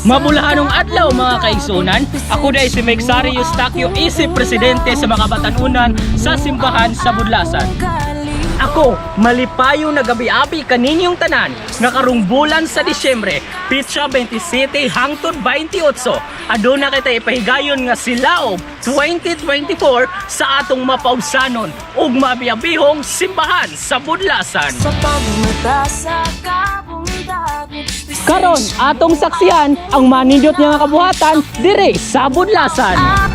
Mabulahanong adlaw mga kaigsunan, ako dai si Mike Sari Eustachio, isip presidente sa mga batanunan sa simbahan sa Budlasan. Ako, malipayo na gabi-abi kaninyong tanan, nga karong bulan sa Disyembre, pitsa 27 hangtod 28, aduna kita ipahigayon nga silaog 2024 sa atong mapausanon ug mabiyabihong simbahan sa Budlasan. Sa pagmata sa kabundagon, Karon atong saksihan ang manindot nga kabuhatan dire sa Budlasan.